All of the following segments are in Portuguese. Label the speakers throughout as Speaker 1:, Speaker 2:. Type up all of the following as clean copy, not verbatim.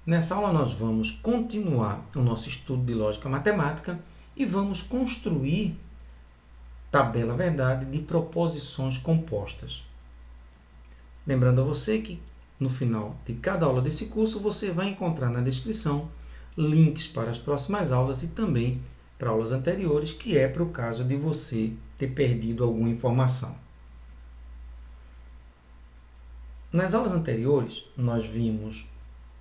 Speaker 1: Nessa aula nós vamos continuar o nosso estudo de lógica matemática e vamos construir tabela verdade de proposições compostas. Lembrando a você que no final de cada aula desse curso você vai encontrar na descrição links para as próximas aulas e também para aulas anteriores, que é para o caso de você ter perdido alguma informação. Nas aulas anteriores, nós vimos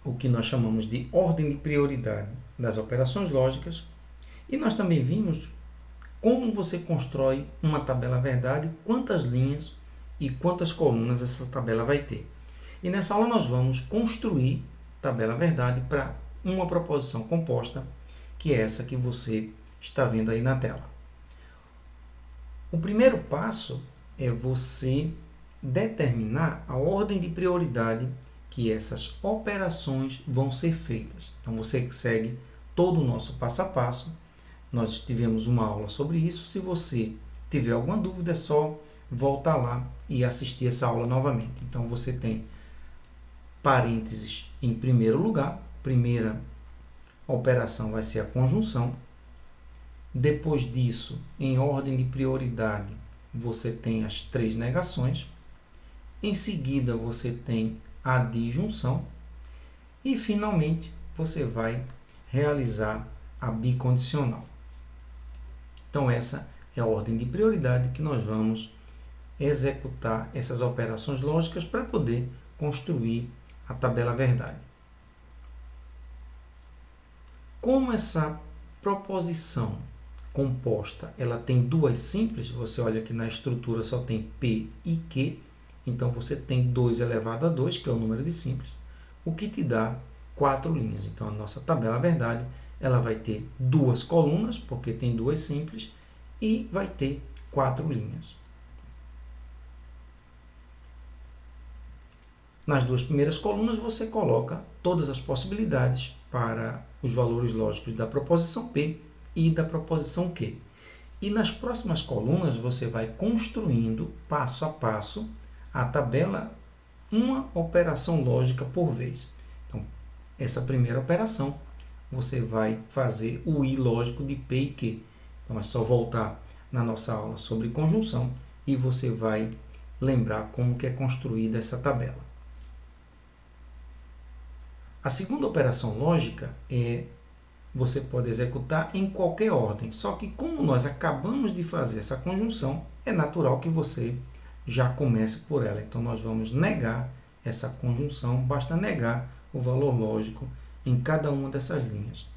Speaker 1: o que nós chamamos de ordem de prioridade das operações lógicas e nós também vimos como você constrói uma tabela verdade, quantas linhas e quantas colunas essa tabela vai ter. E nessa aula nós vamos construir tabela verdade para uma proposição composta, que é essa que você está vendo aí na tela. O primeiro passo é você determinar a ordem de prioridade que essas operações vão ser feitas. Então você segue todo o nosso passo a passo. Nós tivemos uma aula sobre isso. Se você tiver alguma dúvida, é só voltar lá e assistir essa aula novamente. Então você tem parênteses em primeiro lugar. Primeira operação vai ser a conjunção. Depois disso, em ordem de prioridade, você tem as três negações. Em seguida, você tem a disjunção. E, finalmente, você vai realizar a bicondicional. Então, essa é a ordem de prioridade que nós vamos executar essas operações lógicas para poder construir a tabela verdade. Como essa proposição composta ela tem duas simples, você olha que na estrutura só tem P e Q, então você tem 2 elevado a 2, que é o número de simples, o que te dá 4 linhas. Então a nossa tabela verdade ela vai ter 2 colunas, porque tem 2 simples, e vai ter 4 linhas. Nas 2 primeiras colunas você coloca todas as possibilidades para os valores lógicos da proposição P e da proposição Q. E nas próximas colunas você vai construindo passo a passo a tabela, uma operação lógica por vez. Então, essa primeira operação você vai fazer o I lógico de P e Q. Então é só voltar na nossa aula sobre conjunção e você vai lembrar como que é construída essa tabela. A segunda operação lógica você pode executar em qualquer ordem, só que como nós acabamos de fazer essa conjunção, é natural que você já comece por ela. Então nós vamos negar essa conjunção, basta negar o valor lógico em cada uma dessas linhas.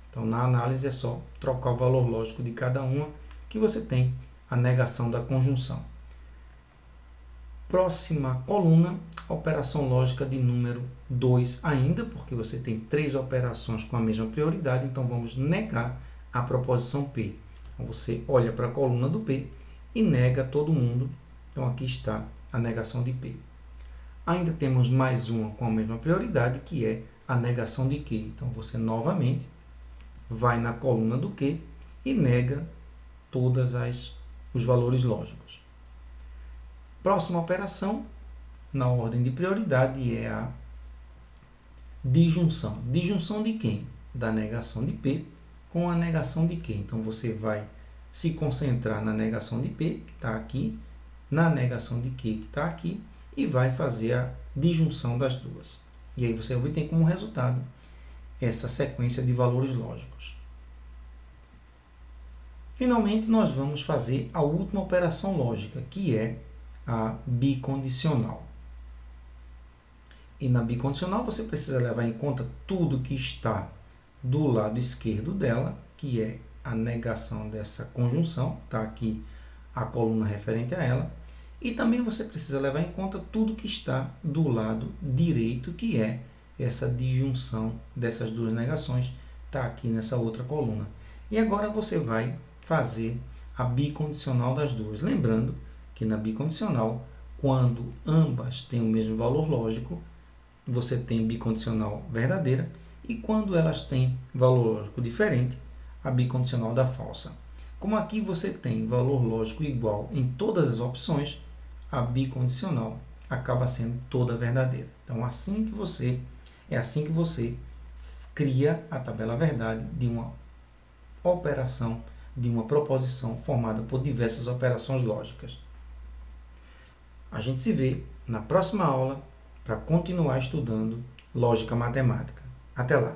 Speaker 1: Então na análise é só trocar o valor lógico de cada uma que você tem a negação da conjunção. Próxima coluna, operação lógica de número 2 ainda, porque você tem 3 operações com a mesma prioridade, então vamos negar a proposição P. Então você olha para a coluna do P e nega todo mundo. Então aqui está a negação de P. Ainda temos mais uma com a mesma prioridade, que é a negação de Q. Então você novamente vai na coluna do Q e nega todos os valores lógicos. Próxima operação, na ordem de prioridade, é a disjunção. Disjunção de quem? Da negação de P com a negação de Q. Então, você vai se concentrar na negação de P, que está aqui, na negação de Q, que está aqui, e vai fazer a disjunção das duas. E aí você obtém como resultado essa sequência de valores lógicos. Finalmente, nós vamos fazer a última operação lógica, que é a bicondicional. E na bicondicional você precisa levar em conta tudo que está do lado esquerdo dela, que é a negação dessa conjunção, está aqui a coluna referente a ela, e também você precisa levar em conta tudo que está do lado direito, que é essa disjunção dessas duas negações, está aqui nessa outra coluna. E agora você vai fazer a bicondicional das duas, lembrando que na bicondicional, quando ambas têm o mesmo valor lógico, você tem bicondicional verdadeira, e quando elas têm valor lógico diferente, a bicondicional da falsa. Como aqui você tem valor lógico igual em todas as opções, a bicondicional acaba sendo toda verdadeira. Então, assim que você É assim que você cria a tabela verdade de uma operação, de uma proposição formada por diversas operações lógicas. A gente se vê na próxima aula para continuar estudando lógica matemática. Até lá!